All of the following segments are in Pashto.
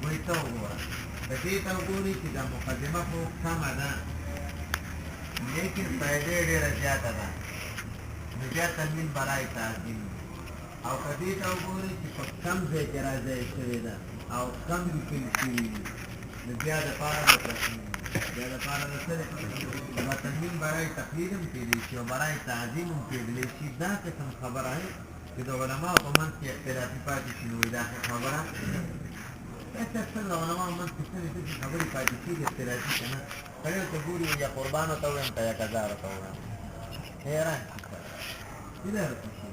وایي ته وګوره د دې ته وګورې چې دا مقدمه خو کمه ده لیکن فایدې ډېره زیاته ده نو بیا تنوین برای تعظیم او که دې ته وګورې چې په کم ځای کې راځای شوې ده او کم لیکل شوي دي نو بیا دپاره د تقلید بیا دپاره د څه دی تنوین برای تقلید هم کېدی شي او برای تعظیم هم کېدلی شي دا قسم خبره ہے چې د علماو په منځ کې اختلافي پاتې شي نو دا خبره اکثر د علماو منځ کې څه داسې خبرې پاتې کېږي اختلافي که نه سړی ورته ګوري یا قربان ورته ووایم که یا قضا ورته ووایم حیران شي سړی دې ورته شي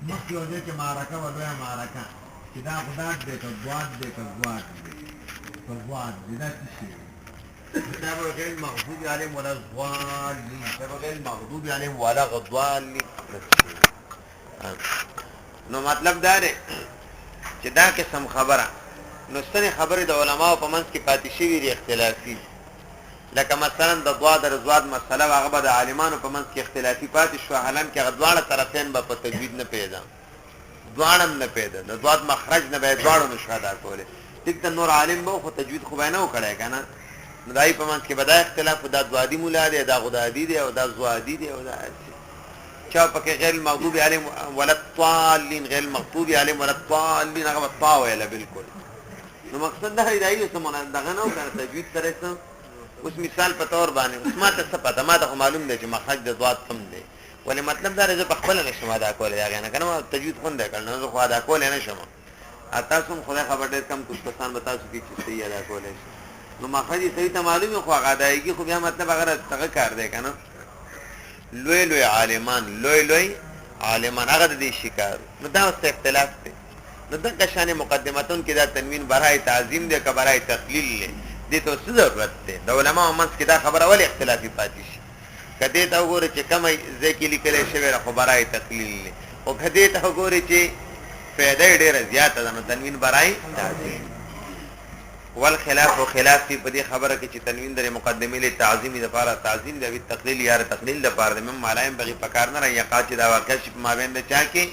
مخکې یو ځای کې معرکه وه لویه معرکه چې دا غداد دی که ګواد دی که ګواد دی که ګواد دی دا څه شي دا به غیر المغضوب علیهم ولا الضالین دا به غیر المغضوب علیهم ولا الضالین نو مطلب دا دی چې دا قسم خبره نو ستنې خبرې د علماو په منځ کې پاتې شوي دي اختلافي لکه مثلا د ضاد رضواد مسله هغه به د عالمانو په منځ کې اختلافي پاتې شو حالانکه هغه دواړه طرفین به په تجوید نه پیدا دواړه هم نه پیدا د ضاد مخرج نه به دواړو نشو ادا کولی ټیک د نور عالم به خو تجوید خو به نه و کړی که نه نو د هغې په منځ کې به دا اختلاف دا دوادي ملا دی دا غدادي دی او دا زوادي دی او دا چا پکې غیر المغضوب علیهم ولا الضالین غیر المغضوب علیهم ولا الضالین هغه به طا ویله بالکل نو مقصد دا دی د هغې څه دغه نه و که نه تجوید سره څه اوس مثال په طور باندې اوس ما ته څه پته ما ته خو معلوم دی چې مخرج د ضاد کم دی ولې مطلب دا دی زه پخپله نشم ادا کولی د هغې نه که نه ما تجوید خو نه دی کړی نو زه خو ادا کولی نه شم تاسو هم خدای خبر ډېر کم کچ کسان به تاسو کې چې صحیح ادا کولی شي نو مخرج یې صحیح ته معلوم وي خو هغه ادایګي خو بیا مطلب هغه دغه کار دی که نه لوی لوی عالمان لوی لوی عالمان هغه د دې شکار نو دا اوس اختلاف دی نو دغه شانې مقدمتون کې دا تنوین برای تعظیم دی که برای تقلیل دی دې ته څه ضرورت دی د علماو منځ کې دا خبره ولې اختلافي پاتې شي که دې ته وګورې چې کومه ځای کې لیکلی شوې ده خو برای تقلیل دی او که دې ته وګورې چې فایده یې ډېره زیاته ده نو تنوین برای تعظیم والخلاف و خلاف په دې خبره کې چې تنوین د مقدمې له تعظیم لپاره تعظیم دی او تقلیل یا تقلیل لپاره د مم علایم بغي پکار نه یا قاچ دا واقع شي په مابین د چا کې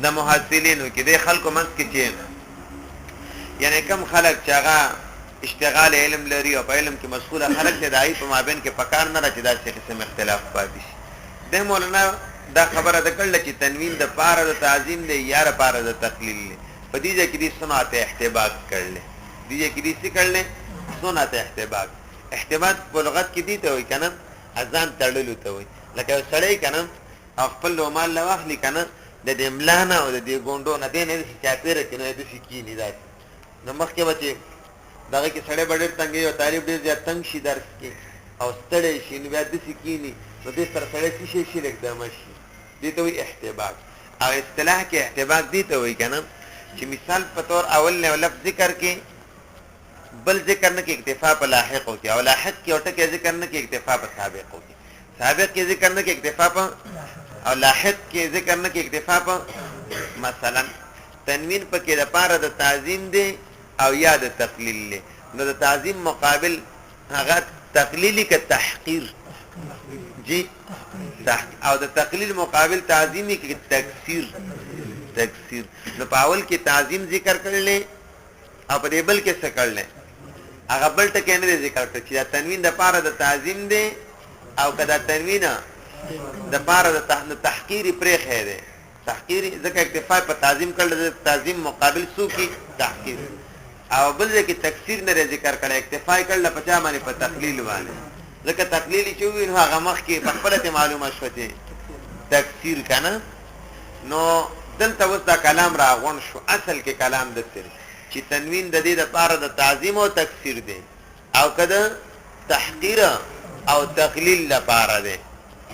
د محصلینو کې د خلکو منځ کې چې یعنی کم خلک چې هغه اشتغال علم لري او په علم کې مشغوله خلک دي دای په مابین کې پکار نه راځي دا څه قسم اختلاف پاتې شي د مولانا دا خبره ده کړل چې تنوین د پاره د تعظیم دی یا د پاره د تقلیل دی په دې ځکه دې صنعت احتباق کړل دې کې دې څه کړل صنعت احتباق په لغت کې دي ته وایي کنه اذان تړلو ته وایي لکه سړی کنه خپل مال له واخلي کنه د دې املانه او د دې ګوندو نه دې نه چې چاپیره کې نه دې سکینی دا نو مخکې بچي دغه کې سړی به ډېر تنګ او طالب ډېر زیات تنګ شي درس کې او ستړی شي نو بیا داسې کښېني نو دې سره سړی څه شی شي اقدامه شي دې ته وایي احتباق او اصطلاح کې احتباق دې ته وایي که نه چې مثال په طور اول نه لفظ ذکر کې بل ذکر نه کې اکتفا په لاحقو کې او لاحق کې او ټکی ذکر نه کې اکتفا په سابقو کې سابق کې ذکر نه کې اکتفا په او لاحق کې ذکر نه کې اکتفا په مثلا تنوین په کې د پاره د تعظیم دی او یا د تقلیل دی نو د تعظیم مقابل هغه تقلیلی که تحقیر جی او د تقلیل مقابل تعظیمی کې تکثیر نو په اول کې تعظیم ذکر کړل او په دې بل کې څه کړل هغه بل ټکی نه ذکر کړ چې دا تنوین د پاره د تعظیم دی او کدا تنوین د پاره د تحقیر پرې خېره تحقیر ځکه اکتفا په تعظیم کړل د تعظیم مقابل سو کې تحقیر او بل ځکه تکثیر نه ذکر کړل اکتفا کړل په چا باندې په تقلیل باندې ځکه تقلیل چې وی هغه مخ کې په خپل ته معلومه شوته تکثیر کنه نو دلته وستا کلام راغون شو اصل کې کلام د سر چې تنوین د دې د پاره د تعظیم او تکثیر دی او کده تحقیر او تقلیل لپاره دی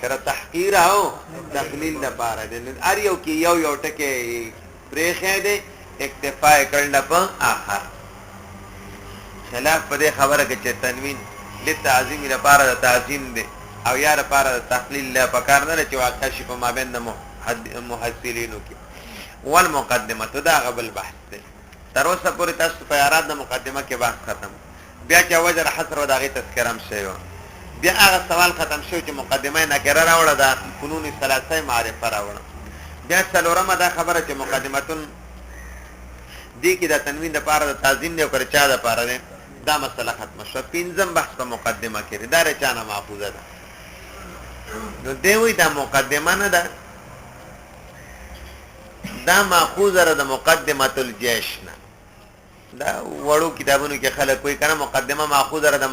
کړه تحقیر او تقلیل لپاره دی ار یو کې یو ټکي پرېخې دی اکتفا کړل په اخر خلاف په دې خبره کې چې تنوین لتعظیم لپاره د تعظیم دی او یا لپاره د تقلیل لپاره کار نه چې واقع شي په مابین د محصلینو کې والمقدمه دا غبل بحث دی تر اوسه پورې تاسو په یارات د مقدمه کې بحث ختم بیا چې وجر حصر و دغه تذکرہ هم شوی بیا هغه سوال ختم شو چې مقدمه نکره راوړه د فنون ثلاثه معرفه راوړه بیا څلورمه دا خبره چې مقدمتون دې کې د تنوین د پاره د تعظیم نه کړ چا د پاره ده دا مسله ختمه شو. پنځم بحث په مقدمه کې دا رچانه محفوظه ده. نو دی وی دا مقدمه نه ده، دا ماخوذه ده د مقدمه الجيش نه. دا وړو کتابونو کې خلک کوئی کنه مقدمه ماخوذه ده د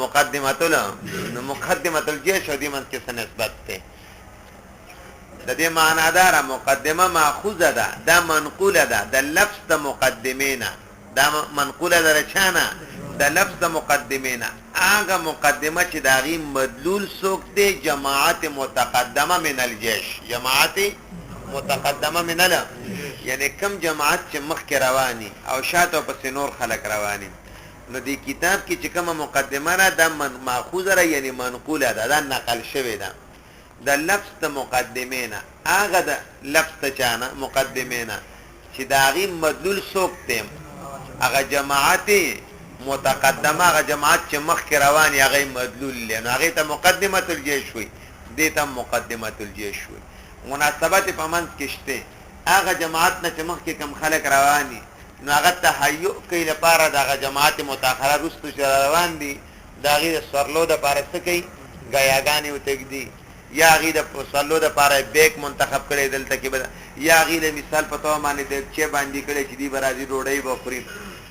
مقدمه الجيش او دې منځ کې څه نسبت ده. د دې معنا دار مقدمه ماخوذه ده، دا منقوله ده د لفظ د مقدمینا، دا منقوله ده رچانه د لفظ د مقدمینا. هغه مقدمه چې داغي مدلول سوک دی جماعت متقدمه من الجيش، جماعت متقدمه من ال یعنی کم جماعت چې مخک رواني او شاته پس نور خلق رواني. نو دې کتاب کې چې کومه مقدمه را ده ماخوذه را یعنی منقوله ده، دا نقل شوی ده د لفظ د مقدمینا. هغه د لفظ ته چانه مقدمینا چې داغي مدلول سوک دی هغه جماعت متقدمه، هغه جماعت چې مخک رواني هغه مدلول لنه هغه ته مقدمه الجيش وي، دې ته مقدمه الجيش وي. مناسبت په منځ کې شته هغه جماعت نه چې مخک کم خلک رواني نو هغه تهيئ کوي لپاره دغه جماعت متأخره رستو چې روان دي دا غي سرلو د لپاره څه کوي غیاګانی وتګدي یا غي د سرلو د لپاره بیک منتخب کړي دلته کې یا غي له مثال په توګه باندې د چې باندې کړي چې دی برازي ډوډۍ بخوري.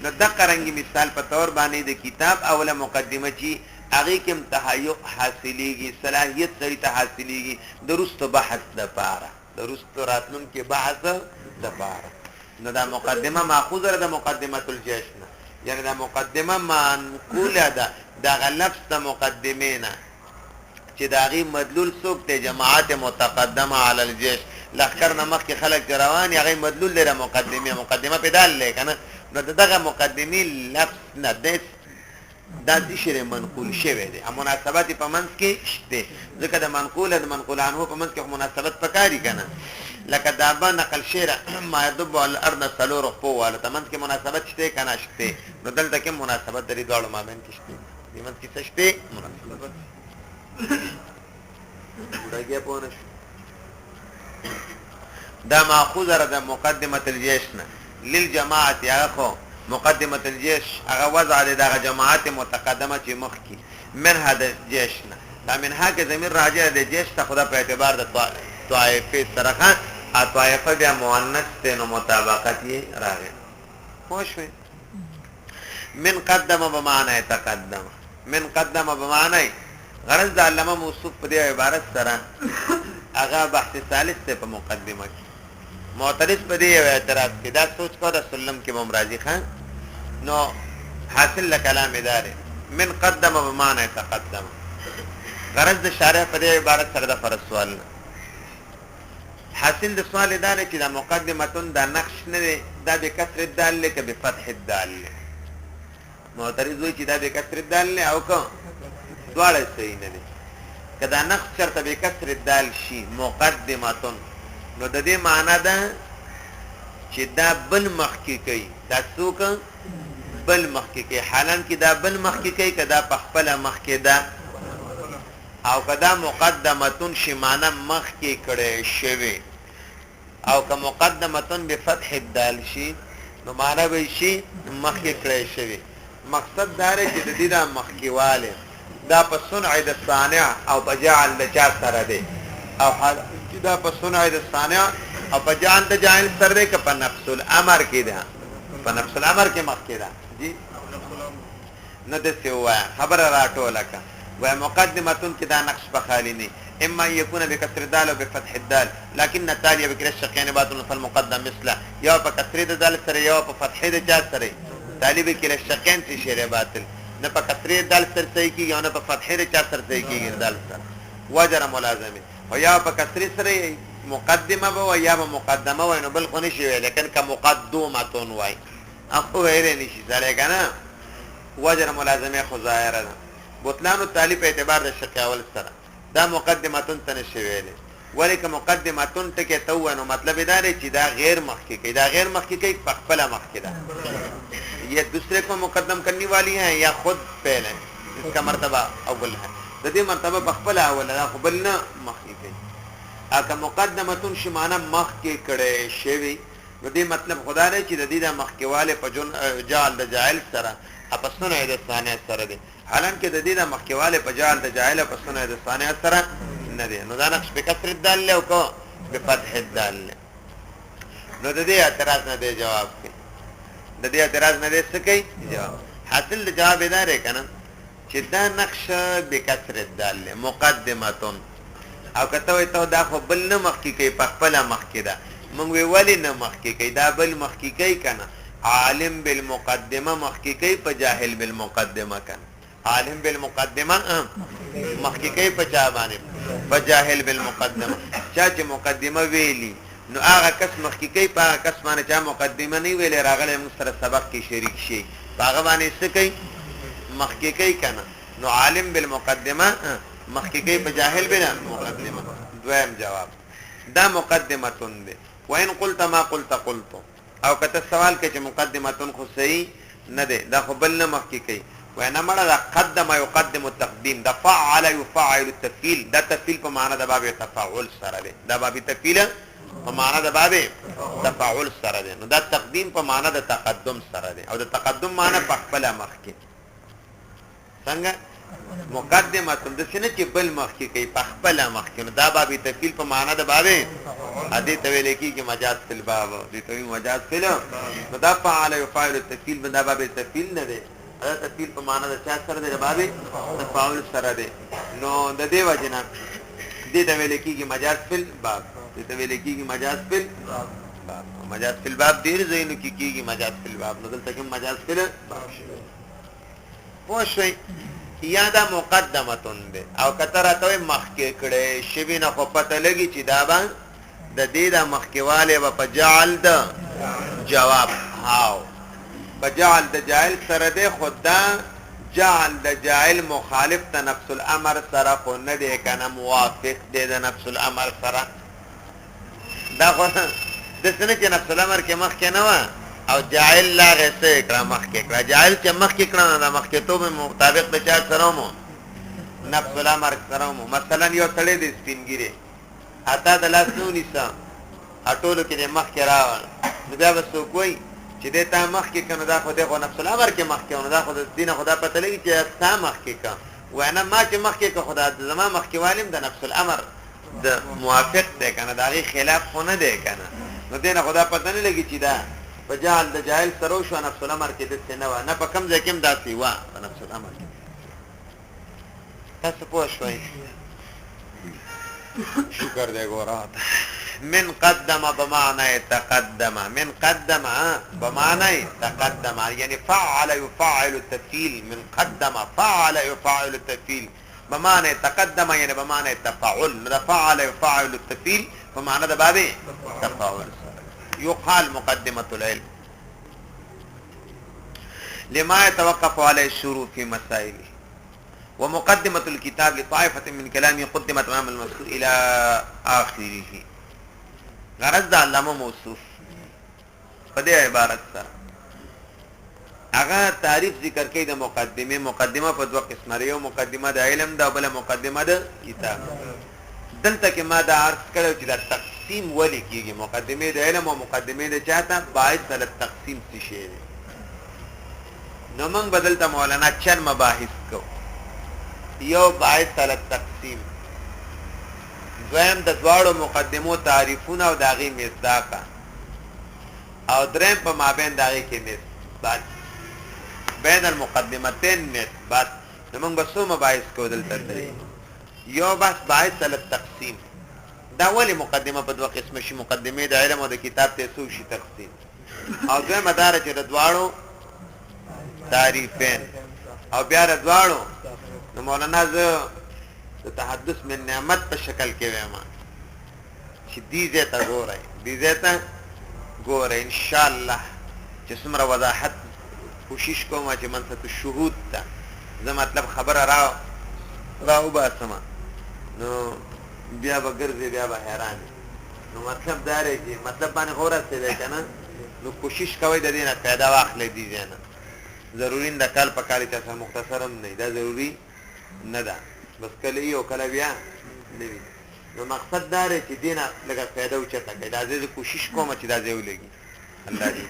نو د قرنګي مثال په تور باندې د کتاب اوله مقدمه چې هغه کې تهيئ حاصلېږي، صلاحيت سړي ته حاصلېږي درست بحث د لپاره، درست راتلون کې بحث د لپاره. نو دا مقدمه ماخوذه ده مقدمه الجيش نه، یعنی دا مقدمه منقوله ده دا لفظ د مقدمینا چې داغي مدلول سوک ته جماعت متقدمه علی الجيش لخر نمخ کې خلک روان هغه مدلول لري مقدمه پیدال لیکنه. نو دغه مقدمي لفظ نه ده دا د شری منقول شوی دی. مناسبت په منځ کې شته ځکه د منقول عنه په منځ کې مناسبت پکاري کنه. لکه دا به نقل شعر ما يدب على الارض سلور په واله د منځ کې مناسبت شته کنه شته. نو دلته کې مناسبت درې ډول مابین کې شته، د منځ کې څه شته مناسبت ورګه پونه. دا ماخوذه د مقدمه الجيش نه للجماعه یا خو مقدمه الجيش هغه وضع د جماعت متقدمه چې مخ کی منها د جيش نه. دا منها کې ضمیر راجع د جيش ته خدا په اعتبار د طائفه سره طائفه بیا مؤنث ته نو مطابقت یې راغی. خوشوي من قدم بمعنى تقدم، من قدم بمعنى غرض د علامه موصوف په دې عبارت سره هغه بحث ثالث ته په مقدمه کې معترض په دې اعتراض کې دا سوچ کو د سلم کې ممراضي خان نو حاصل لکلام ادارې من قدم بمعنى تقدم. غرض د شارح په دې عبارت سره د فرض سوال نه حاصل د سوال ادارې چې د مقدمتون د نقش نه دا به کسر الدال له کې به فتح الدال. معترض وایي چې دا به کسر الدال او کو دواړه صحیح نه دي. کدا نقش چرته به کسر الدال شي مقدمتون نو د دې معنا ده چې دا بل مخکې کوي، دا څوک بل مخکې کوي، حالان کې دا بل مخکې کوي کدا په خپل مخکې ده او کدا مقدمتون شي معنا مخکې کړي شوی او که مقدمتون بفتح الدال شي نو معنا به شي مخکې کړي شوی. مقصد دا دی چې د دې د مخکېواله دا په صنع د صانع او په جعل د چا سره دی او چې دا په صنع د صانع او په جعل د جاهل سره دی که په نفس الامر کې ده، په نفس الامر کې مخکې ده جی نه د سیوا خبر راټوله کا و مقدمتون کې دا نقش په خالی نه اما يكون بكسر الدال او بفتح الدال لكن التالي بكسر الشقين باطل فالمقدم مثله یا په کسر الدال سره یا په فتح د چا سره طالب کې الشقين چې شری باطل نه په کسر الدال سره صحیح کیږي نه په فتح د چا سره صحیح کیږي دال سره وجر ملازمه او یا په کسر سره مقدمه و یا مقدمه و نو بل خو نشي لیکن که مقدمتون وای اخو غیر نشي سره کنه وجر ملازمه خو ظاهره ده. بطلان التالي په اعتبار د شق اول سره دا مقدمتون تنشي ویلې ولیک مقدمتون ته کې تو نو مطلب دا دی چې دا غیر مخکې کې دا غیر مخکې کې په خپل مخکې ده یہ دوسرے کو مقدم کرنے والی ہیں یا خود پہلے اس کا مرتبہ اول ہے د دې مرتبه په خپل اول نه خپل نه مخکې کې اګه مقدمتون شي معنا مخ کې کړي شوی نو دې مطلب خدا نه چې د دې د مخکواله په جون جعل د جاهل سره اپسنه د ثانیه سره دي حالانکه د دې د مخکواله په جعل د جاهل اپسنه د ثانیه سره نه دي نو دا نقش په کسر الدال له کو په فتح الدال نو د دې اعتراض نه دی جواب کې د دې اعتراض نه دی څه کوي جواب حاصل جواب دا لري کنه چې دا نقش به کسر الدال مقدمتون او کته وي ته دا خو بل نه مخکې کوي په خپل مخکې ده مونږ وی ولی نه مخکې کوي دا بل مخکې کوي کنه عالم بالمقدمه مخکې کوي په جاهل بالمقدمه کنه عالم بالمقدمه مخکې کوي په چا باندې په جاهل بالمقدمه چا چې مقدمه ویلی نو هغه کس مخکې کوي په هغه کس باندې چا مقدمه نه ویلې راغلی موږ سره سبق کې شریک شي هغه باندې څه کوي مخکې کوي کنه نو عالم بالمقدمه مخکې کوي په جاهل بنا مقدمه دویم جواب دا مقدمتون دی وین قلت ما قلت او کته سوال کې چې مقدمتون خو صحیح نه دی دا خو بل نه مخکې کوي وینا مړه دا قدم يقدم التقديم دا فعل يفعل التفعيل دا تفعيل په معنا د باب تفاعل سره دی دا باب تفعيل په معنا د باب تفاعل سره دی نو دا تقدیم په معنا د تقدم سره دی او د تقدم معنا په خپل مخکې څنګه مقدمه تم د سینې چې بل مخکې کوي په خپل مخکې نو دا باب تفعیل په معنا د باب ادي ته ویل کېږي مجاز فی الباب دي ته مجاز فی نو دا فعل يفعل التفعیل بندا باب تفعیل نه دی دا تفعیل په معنا د چا سره دی د باب تفاعل سره دی نو د دې وجنه دې ته ویل کېږي مجاز فی الباب دې ته ویل کېږي مجاز فی الباب مجاز فی الباب ډیر زینو کې کېږي مجاز فی الباب نو دلته کوم مجاز فی الباب پوښي یا دا مقدمتون دی او کتره ته مخکې کړي شوی نه خو پته لګي چې دا به د دې د مخکېواله په جعل د جواب هاو په جعل د جاهل سره دی خدا جعل د جاهل مخالف ته نفس الامر سره خو نه دی کنه موافق دی د نفس الامر سره دا خو د سنه چې نفس الامر کې مخکې نه و او جاهل لا غسه کړه مخکې کړه جاهل چې مخکې کړه نه مخکې ته مطابق د چا سره مو نفس الامر سره مو مثلا یو تړې د سپینګيري اته د لاس نو نيسا اټولو کې مخکې راو نو بیا وسو کوی چې د تا مخکې کنه دا خو د نفس الامر کې مخکې نو دا خو د دین خدا پته لګي چې تا مخکې کا وانا ما چې مخکې کا خدا د زما مخکې والم د نفس الامر د موافق دی کنه دا غي خلاف خو نه دی کنه نو دین خدا پته نه لګي چې دا په جهل د جاهل سره شو نفس الامر کې د څه نه و نه په کم ځای کې هم داسې و په نفس الامر کې تاسو پوه شئ شکر دې ګورات من قدم بمعنى تقدم من قدم بمعنى تقدم يعني فعل يفعل التفعيل من قدم فعل يفعل التفعيل بمعنى تقدم يعني بمعنى تفاعل فعل يفعل التفعيل بمعنى ده باب تفاعل يقال مقدمة العلم لما يتوقف عليه الشروع في مسائله ومقدمة الكتاب لطائفة من كلامه قدمت امام المذكور الى آخره غرض د علامه موصوف په دې عبارت سره هغه تعریف ذکر کوي د مقدمه په دوه قسمه لري یو مقدمه د علم دا بل مقدمه د کتاب دلته کې ما دا عرض کړو چې دا تقسیم ولې کیږي مقدمه د علم او مقدمه د چاته باعث سره تقسیم څه شي نو موږ بدلته مولانا چن مباحث کو یو باعث سره تقسیم دویم د دواړو مقدمو تعریفونه او داغي مصداق او دریم په مابین داغي کې نسبت بین المقدمتين نسبت موږ به څو مباحث کو دلته درې یو بس باعث سره تقسیم دا ولی مقدمه په دوه قسمه شي مقدمه د علم او د کتاب ته څو شي تقسیم او دویم مدار چې د دواړو تعریفین او بیا د دواړو نو مولانا زه د تحدث من نعمت په شکل کې وایم چې دې زه ته ګورئ دې زه ته ګورئ ان شاء الله چې څومره وضاحت کوشش کوم چې منصت الشهود ته زه مطلب خبره راو باسم نو بیا بغرض بیا به حیران نو مطلب دا دی چې مطلب باندې غوړه څه دی کنه نو کوشش کوي د دې نه پیدا واخلې دي نه ضروري د کال په کال ته مختصرم نه دا ضروري نه ده بس کله یو کله بیا نه وي نو مقصد دا دی چې دینه لږه فایده اوچته کړي دا زه کوشش کوم چې دا ځای ولګي الله دې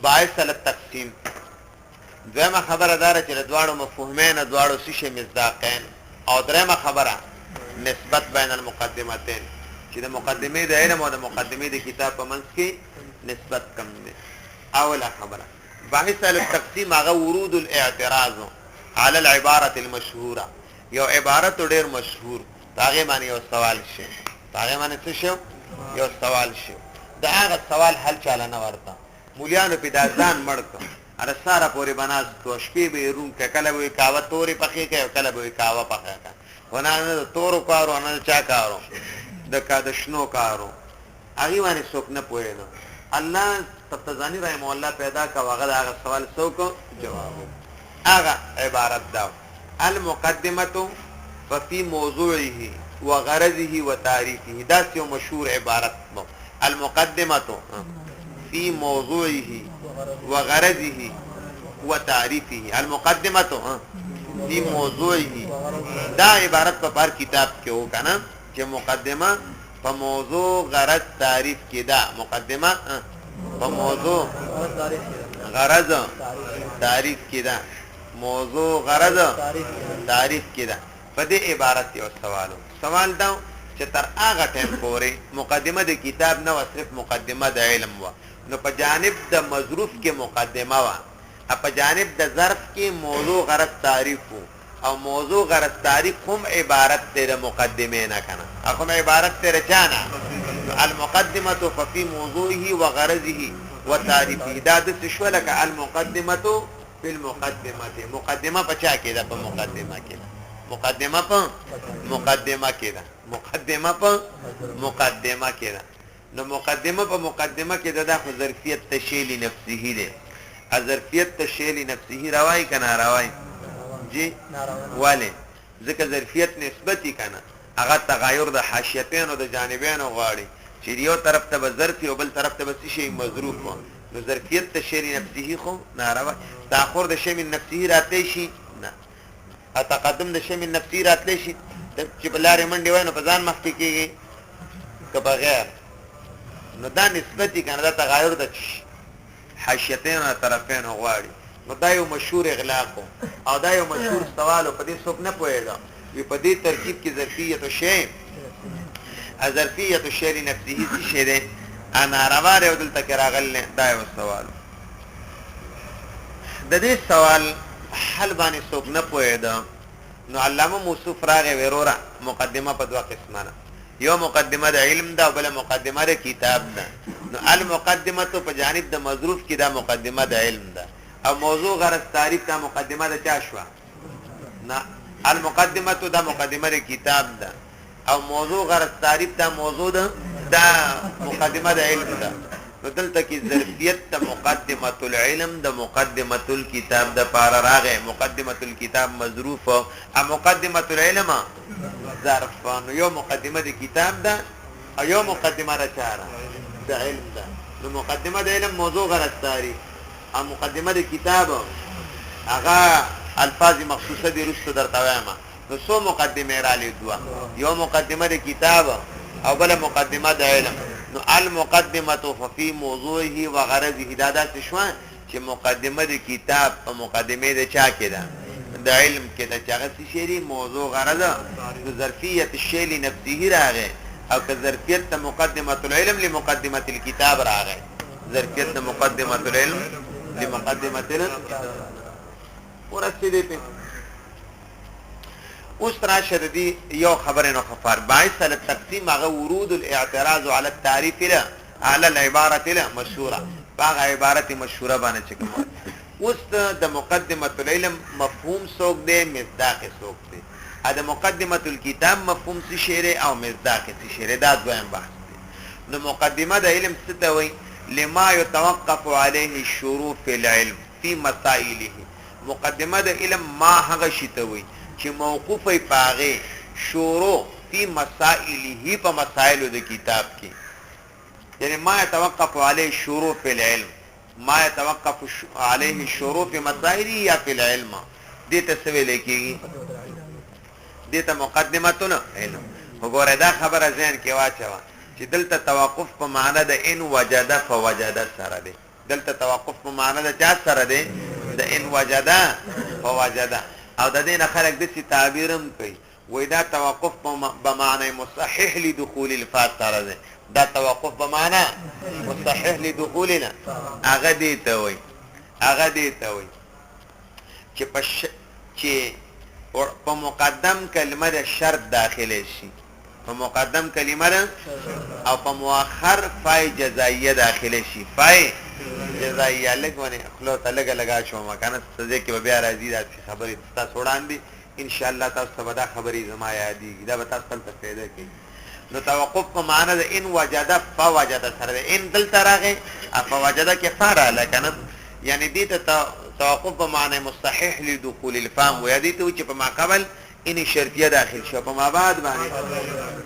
باعث التقسیم دویمه خبره داره چې دواړو مفهومین دواړو شیشه مصداقین او درېمه خبره نسبت بین المقدمتین چې د مقدمه د علم او د مقدمه د کتاب په منځ کې نسبت کم دی اوله خبره باعث التقسیم هغه ورود الاعتراض على العباره المشهوره یو عبارت ډیر مشهور هغه معنی یو سوال شي هغه معنی څه شو یو سوال شي دا هغه سوال حل چاله نه ورته مولیانو په دازان مړک اره ساره پوری بناس تو شپې به روم کله وي کاوه توري پخې کوي کله به کاوه پخې کوي ونه تورو کارو نه چا کارو د کادشنو کارو هغه باندې څوک نه پوهیدو الله تفتزانی رحم الله پیدا کا هغه سوال څوک جواب هغه عبارت دا المقدمه ففي موضوعه وغرضه وتعريفه دا یو مشهور عبارت ده المقدمه في موضوعه وغرضه وتعريفه المقدمه في موضوعه دا عبارت په بار کتاب کې و کنه چې مقدمه په موضوع غرض تعریف کې دا مقدمه په موضوع غرض تعریف کې دا موضوع غرض تعریف کې دا په دې عبارت یو سوال دا چې تر هغه ټیم پورې مقدمه د کتاب نه صرف مقدمه د علم و نو په جانب د مظروف کې مقدمه و په جانب د ظرف کې موضوع غرض تعریف او موضوع غرض تعریف هم عبارت د مقدمه نه کنه اخو عبارت تر چانه المقدمه ففي موضوعه وغرضه وتعريفه دا د شوله ک المقدمه في المقدمه مقدمه پچا کې ده په مقدمه کې ده مقدمه په مقدمه کې ده مقدمه په مقدمه کې ده نو مقدمه په مقدمه کې ده د ظرفیت تشیل نفسه ده ظرفیت تشیل نفسه روای کنه روای جی والے ځکه ظرفیت نسبتی کنه هغه تغایر د حاشیتین او د جانبین غواړي چې یو طرف ته به ظرف او بل طرف ته به شی مظروف نو ظرفیت تشیل نفسه خو ناروا تاخر د شی من نفسه راته شي نه اتقدم د شی من نفسه راته شي چې بلاره منډي وای نو په ځان مخ کې کېږي که بغیر نو دا نسبتی کنه دا تغایر د حاشیتین او طرفین غواړي نو دا یو مشهور اغلاق او دا یو مشهور سوال په دې څوک نه پوهیږي وی په دې ترکیب کې ظرفیت او شی ظرفیت او شی نفسه شی ده انا رواره او دلته کې راغل دا یو سوال د دې سوال حل باندې څوک نه پوهیږي نو علامه موصوف راغی ورورا مقدمه په دوه قسمه یو مقدمه د علم ده او بل مقدمه د کتاب ده نو المقدمه په جانب د مظروف کې دا مقدمه د علم ده او موضوع غرض تعریف کا مقدمه د چا شو نه المقدمه دا مقدمه د کتاب ده او موضوع غرض تعریف دا موضوع ده دا مقدمه د علم ده نو دلته کې ظرفیت د مقدمه العلم د مقدمه الكتاب د پار راغه مقدمه الكتاب مظروف او مقدمه العلم ظرف نو یو مقدمه د کتاب ده او یو مقدمه د چاره د علم ده نو مقدمه د علم موضوع غرض تعریف او مقدمه د کتاب هغه الفاظ مخصوصه دي رسو درته وایم نو سو مقدمه را لیدوا یو مقدمه د کتاب او بل مقدمه د علم نو المقدمه ففي موضوعه وغرضه دا شو چې مقدمه د کتاب او مقدمه د چا کې ده د علم کې د چاغه شری موضوع غرض د ظرفیت الشی لنفسه راغی او که ظرفیت مقدمه العلم لمقدمه الكتاب راغی ظرفیت مقدمه العلم لمقدمه الكتاب ورسیدې په اوس راشه دي یو خبره نو خفار باعث التقسیم هغه ورود الاعتراض على التعريف له على العباره المشهوره هغه عبارت مشهوره باندې چې کوم اوس د مقدمه العلم مفهوم څوک دی مصداق څوک دی دا مقدمه الكتاب مفهوم څه شی او مصداق څه شی دا دویم بحث دی نو مقدمه د علم څه ته وایي لما يتوقف عليه الشروع في العلم في مسائله مقدمه د علم ما هغه شی ته وایي چې موقوفه پاغه شروع فی مسائله په مسائل د کتاب کې یعنی ما يتوقف علیه الشروع فی العلم ما يتوقف علیه الشروع فی مسائله یا فی العلم دې ته څه ویل کېږي دته مقدمتون علم. وګوره دا خبره ذهن کې واچوه چې دلته توقف په معنا د ان وجد فوجد سره دی. دلته توقف په معنا د چا سره دی؟ د ان وجد فوجد. او د دې نه خلک د څه تعبیرم کوي وای دا توقف په معنی مصحح لدخول الفاء سره دی. دا توقف په معنا مصحح لدخولنا هغه دی ته وای چې په مقدم کلمه د شرط داخله شي، په مقدم کلمه او په مؤخر فای جزائیه داخله شي. فای جزائیه لګونه خلو ته لګا شو مکانه سزا کې بیا راځي دا خبره تاسو وړاندې ان شاء الله تاسو ته دا خبرې زما یادېږي، دا به تاسو ته پیدا کوي. نو توقف په معنا د ان وجد فوجد سره ان دلته راغی فوجد کې فار لکنه یعنی دې ته توقف په معنی مستحح لدخول الفهم و یادی ته چې په ما قبل ان شرطیه داخل شو په ما بعد باندې.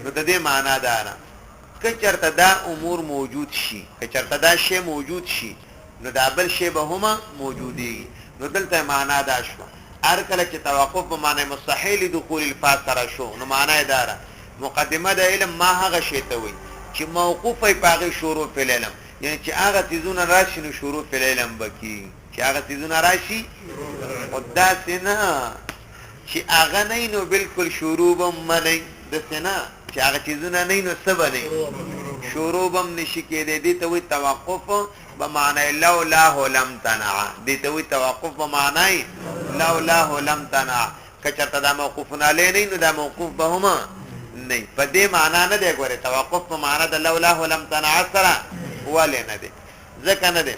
نو د دې معنا دا نه که چرته دا امور موجود شي، که چرته دا شی موجود شي نو دا بل شی به هم موجودي. نو دلته معنا دا شو هر کله چې توقف په معنی مستحح لدخول الفهم سره شو نو معنا دا ده مقدمه د علم ما هغه شی ته وي چې موقوف ای پاغه شروع په علم، یعنی چې هغه تیزونه راشي نو شروع په علم بکی، چې هغه تیزونه راشي خدا سينه چې هغه نه نو بالکل شروع بم منی د سينه چې هغه تیزونه نه نو سبا نه شروع بم نشي کېدې دي ته وي توقف به معنی لولا لم تنع. دي ته وي توقف به معنی لولا لم تنع. کچته دا موقوف علی نه نو دا موقوف به هما نه په دې معنا نه دی. ګوره توقف په معنا د لولا لم تنع سره ولې نه دی ځکه نه دی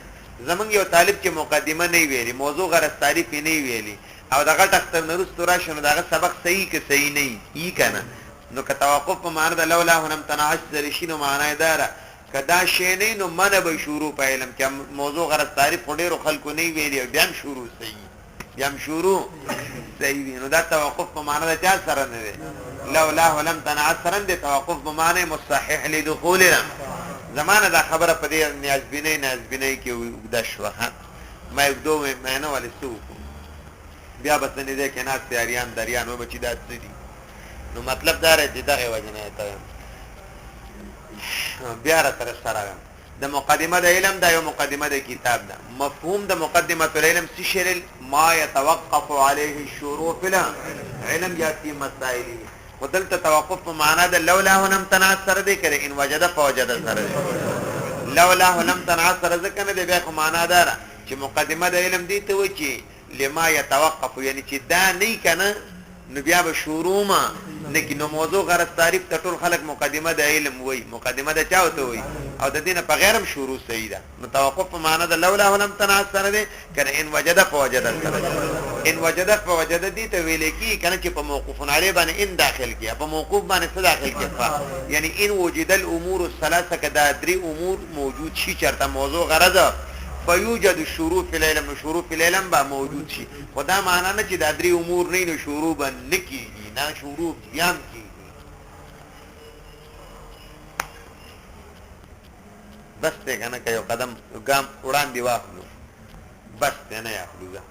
زمونږ یو طالب چې مقدمه نه ویلي موضوع غرض تعریف نه ویلي او دغه تختر نرستو راشي نو دغه سبق صحیح کې صحیح نه یي کنه. نو که توقف په معنا د لولا لم تنع سره شي نو معنا دارا کدا شی نه نو منه به شروع په علم چې موضوع غرض تعریف ډیرو خلکو نه ویلي او بیا شروع صحیح یم شروع صحیح. نو دا توقف په معنا د چا سره نه دی لولا لم تنع سره دی توقف په معنی مصحح لدخولنا. زمانه دا خبره په دې نیازبینه کې د شوخه ما یو دوه معنی ولې سوق بیا بس نه دې کې ناس تیاریان دریان و بچی دات دي. نو مطلب دا راځي دغه وجنه ته بیا را تر سره د مقدمه د علم دا یو مقدمه د کتاب ده. مفهوم د مقدمه العلم سشرل ما يتوقف عليه الشروع في العلم ياتي مسائل ودلته توقف په معنا د لولا لم تنع سره دی کړي ان وجد فوجد سره دی. لولا لم تنع سره ځکه نه دی بیا په معنا دار چې مقدمه د علم دی ته و چې لما يتوقف یعنی چې دا نه کنه نو بیا به شروع ما لیکن موضوع غرض تعریف ته ټول خلق مقدمه د علم وای مقدمه د چاوته وای او د دینه په غیرم شروع صحیح ده. نو توقف په معنا د لولا لم تنع سره دی کنه ان وجد فوجد سره دی. ان وجد فوجد دي ته ویل کی کنه چې په موقوف علی باندې ان داخل کیه په موقوف باندې څه داخل کیه یعنی ان وجد الامور الثلاثه کدا درې امور موجود شي چرته موضوع غرض فيوجد الشروع في العلم شروع في العلم با موجود شي. خدا معنا نه چې دا درې امور نه نو شروع باندې کیږي نه شروع بیان کیږي. بس ته کنه کيو قدم ګام وړاندې واخلو بس نه یاخلو.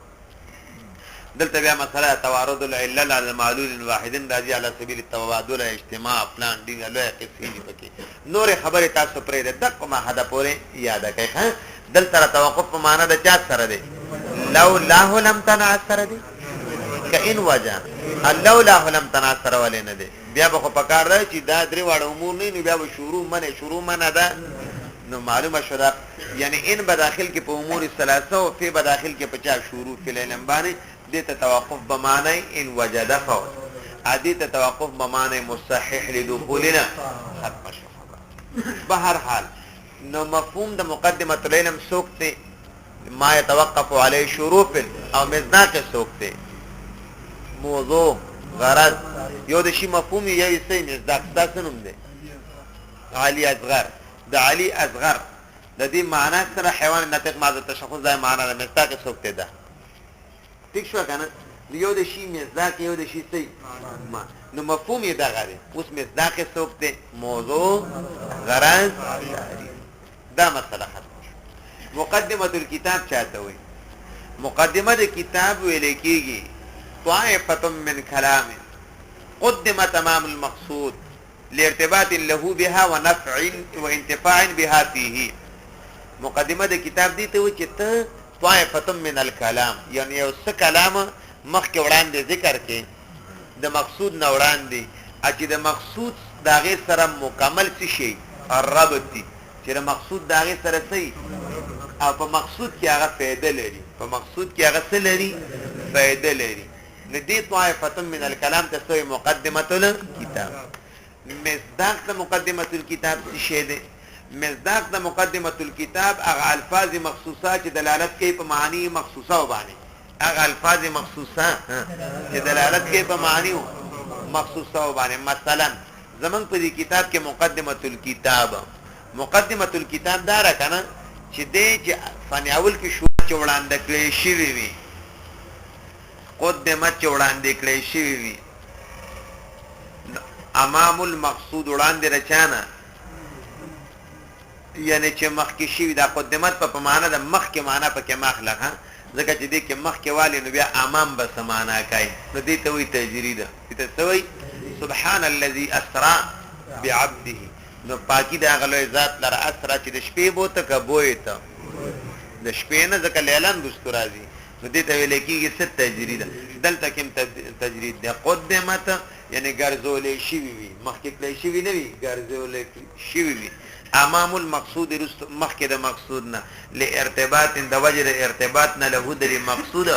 دلته بیا مسله توارد العلل على معلول واحد راځي على سبيل التبادل اجتماع پلان دی له تفصیلی پکې نور خبره تاسو پرې ده دغه ما حدا پورې یاد کړئ. ها دلته توقف په معنا د چا سره دی لولا لم تنع سره دی کئن وجه لولا لم تنع سره ولې نه دی بیا به په کار دی چې دا درې واړه امور نه بیا به شروع منه ده. نو معلومه شوه یعنی ان بداخل کې په امور ثلاثه او فی بداخل کې 50 شروع فی العلم باندې دته توقف بمعنی ان وجد فوج عادی ته توقف بمعنی مصحح لدخولنا ختم شو. به هر حال نو مفهوم د مقدمه العلم سوکته ما يتوقف عليه شروع او مصداق سوکته موضوع غرض یو د شی مفهوم یې سي مصداق تاسو نوم دی علی اصغر د علی اصغر د دې معنا سره حیوان ناطق ما د تشخص ځای معنا د مصداق سوکته ده. ٹھیک شو کنه یو د شی مصداق یو د شی سي ما نو مفهوم یې دا غاري اوس مصداق سوکته موضوع غرض دا مسله ختم. مقدمه الكتاب چاته وي مقدمه د کتاب ویل کیږي طائفه من کلام قدم تمام المقصود لارتباط له بها ونفع وانتفاع بها فيه. مقدمه د کتاب دی ته و چې ته طائفه من الكلام یعنی یو څه کلام مخکې وړاندې ذکر کې د مقصود نه وړاندې چې د مقصود داغه سره مکمل شي الربط چې د مقصود داغه سره صحیح او په مقصود کې هغه فائدہ لري په مقصود کې هغه څه لري فائدہ لري. ندی طائفه من الكلام تسوي مقدمه الكتاب. مصداق د مقدمه الكتاب څه شی دی؟ مصداق د مقدمه الكتاب هغه الفاظ مخصوصه چې دلالت کوي په معنی مخصوصه وبانه هغه الفاظ مخصوصه چې دلالت کوي په معنی مخصوصه وبانه. مثلا زمون په دې کتاب کې مقدمه الكتاب دا را کنه چې دې چې فن اول کې شو چې وړاندې کړی شي وي قدمت چې وړاندې کړی شي وي امام المقصود وړاندې رچانا یعنی چې مخکې شي دا قدمت په معنا د مخکې معنا په کې مخلقه ځکه چې دې کې مخکې والی نو بیا امام به سمانا کوي نو دې ته وی تجرید ته سوی سبحان الذي اسرا بعبده نو پاکی دا غلوی ذات لر اسرا چې د شپې بوته کبوي ته د شپې نه ځکه لیلان دوستو راځي نو دې ته ویل کېږي ست تجرید دلته کوم تجرید ده قدمت یعنی ګرځولې شي وي مخکې کړی شي نه وي ګرځولې شي وي امام المقصود رست مخکې د مقصود نه لارتباط د وجه ارتباط نه له د مقصود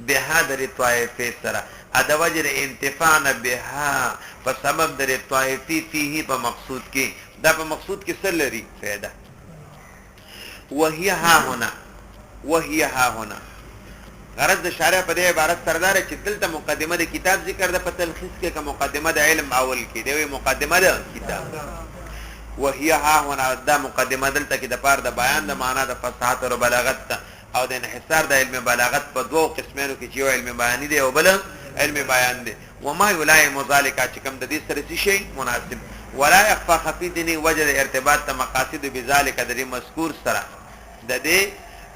به هدر طائفه سره د وجه انتفاع نه بها په سبب د طائفه فيه په مقصود کې دا په مقصود کې څه لري فائدہ. وهي ها هنا غرض د شارع په دې عبارت سردار چې دلته مقدمه د کتاب ذکر د په تلخیص کې که مقدمه د علم اول کې دی مقدمه د کتاب وهي ها هنا دا مقدمه دلته کې د پاره د بیان د معنا د فصاحت او بلاغت او د انحصار د علم بلاغت په دوو قسمونو کې چې یو علم بیانی دی او بل علم بیان دی. وما يلائم ذلك چې کوم د دې سره شي مناسب ولا يخفى خفي دني وجه ارتباط مقاصد بذلك د مذکور سره د دې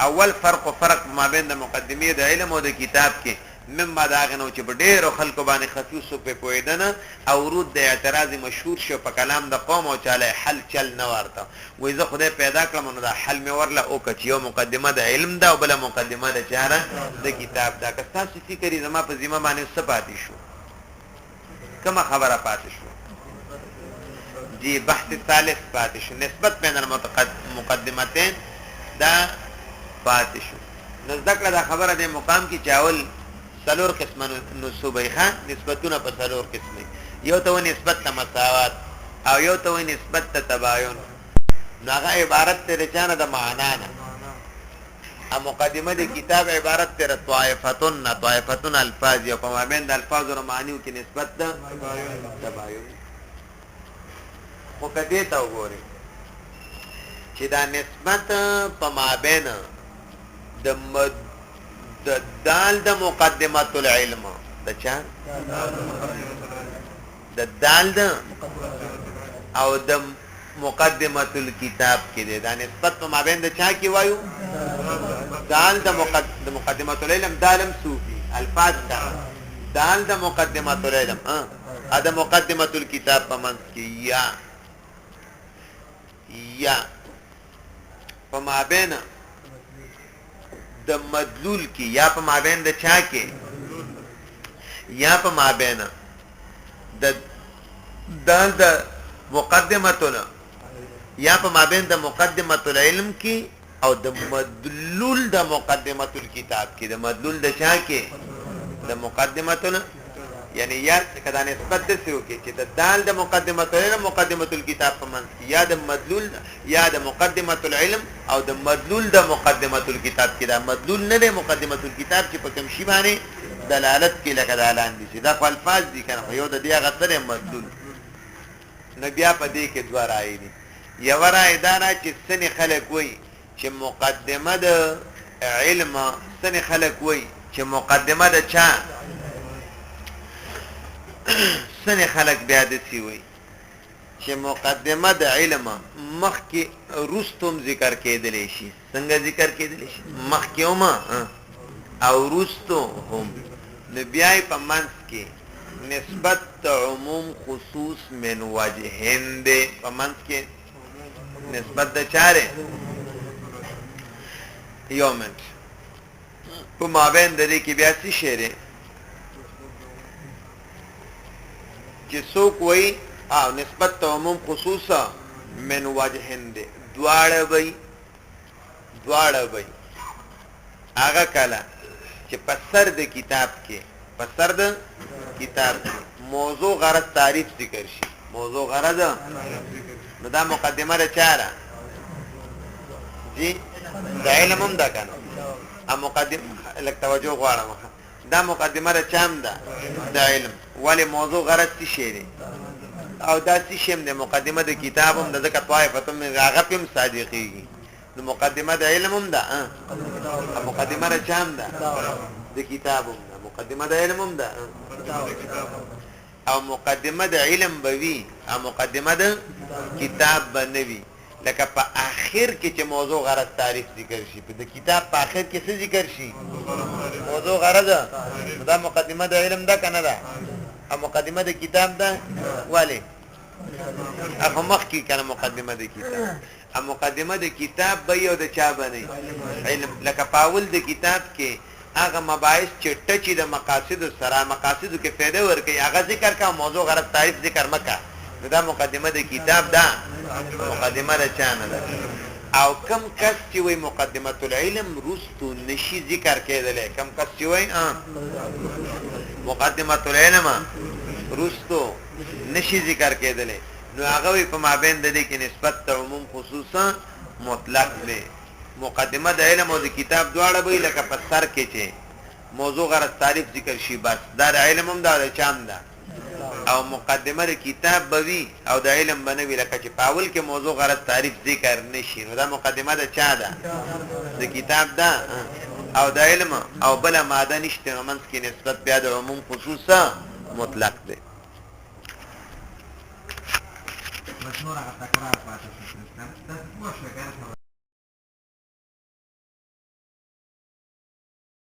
اول فرق ما بین د مقدمه د علم او د کتاب کې مما داغنو چې په ډېر خلکو باندې خفيوسو په پویدنه او ورود د اعتراض مشهور شو په کلام د قوم او چاله حل چل نه ورته وې زه خدای پیدا کړم نو دا حل می ورله او کچ یو مقدمه د علم دا او بل مقدمه د چاره د کتاب دا که تاسو فکر زما په ذمہ باندې څه پاتې شو کومه خبره پاتې شو جی بحث ثالث پاتې شو نسبت بین المقدمتين دا پاتې شو. نو ذکر دا خبره د مقام کې چاول سلور قسمه نسبه ښه نسبتونه په سلور قسمه یو ته نسبت ته مساوات او یو ته نسبت ته تباين نو هغه عبارت ته رچانه د معنا نه ا مقدمه د کتاب عبارت ته طائفتون الفاظ او په مابین د الفاظ او معنی کې نسبت ته تباين خو کدی ته وګورئ چې دا نسبت په مابین د دال د مقدمه العلم د چا د دال د او د مقدمه الكتاب کې دا نسبت په مابین د چا کې وایو دال د مقدمه العلم دالم صوفي الفاظ دال د مقدمه العلم د مقدمه الكتاب په منځ کې یا په مابین د مدلول کی یا په مابین د چا کې یا په مابین د مقدمتونه یا په مابین د مقدمه العلم کې او د مدلول د مقدمه الكتاب کې د مدلول د چا کې د مقدمتونه یعنی یا کدا نسبت د سیو کې چې د دال د مقدمه العلم مقدمه الكتاب په منځ کې یا د مدلول یا د مقدمه العلم او د مدلول د مقدمه الكتاب کې دا مدلول نه د مقدمه الكتاب چې په کوم شی باندې دلالت کې لکه دالان دي دا په الفاظ دي کنه یو د دې هغه سره مدلول نبي په دې کې دوه راي دي یو راي دا چې سن خلک وای چې مقدمه د علم سن خلک وای چې مقدمه د چا سن خلق بیا د سی وي چې مقدمه د علم مخکې رستم ذکر کېدلی شي څنګه ذکر کېدلی شي مخکې او رستو هم نو بیا په منځ کې نسبت عموم خصوص من وجهین دے پمنس کې نسبت د چاره یو منټ په مابین د دې کې بیا څه شی چې څوک وایي او نسبت عموم خصوصا من وجهین دے دواړه وایي هغه کله چې په سر د کتاب کې موضوع غرض تعریف ذکر شي موضوع غرض نو دا مقدمه را چاره جی دا علم هم دا کنه ا مقدمه لک توجه غواړم دا مقدمه را چام ده د علم ولی موضوع غرض څه شي دی او دا څه شي د مقدمه د کتاب هم د ذکر طائفه من هغه هم صادقيږي نو مقدمه د علم هم ده مقدمه را چام ده د کتاب هم ده مقدمه د علم هم ده او مقدمه د علم بوي او مقدمه د کتاب بنوي لکه په اخر کې چې موضوع غرض تعریف ذکر شي په د کتاب په اخر کې څه ذکر شي موضوع غرض دا مقدمه د علم ده کنه ده او مقدمه د کتاب ده ولی هغه مخ کې کنه مقدمه د کتاب او مقدمه د کتاب به یو د چا بني علم لکه پاول د کتاب کې هغه مباحث چې ټچ د مقاصد سره مقاصد کې فائدہ ورکړي هغه ذکر کا موضوع غرض تعریف ذکر مکه دا مقدمه د کتاب ده مقدمه را چانه ده او کم کس چې وي مقدمه العلم رستو نشي ذکر کېدل کم کس چې وي مقدمه العلم رستو نشي ذکر کېدل نو هغه په مابین د دې کې نسبت عموم خصوصا مطلق دی مقدمه د علم او د کتاب دواړه به لکه په سر کې چې موضوع غرض تعریف ذکر شي بس دا د علم هم دا د چام ده او مقدمه د کتاب بوي او د علم بنوي لکه چې پاول کې موضوع غرض تعریف ذکر نشي نو دا مقدمه د چا ده د کتاب ده او د علم او بل ماده نشته نو منځ کې نسبت بیا د عموم خصوصا مطلق ده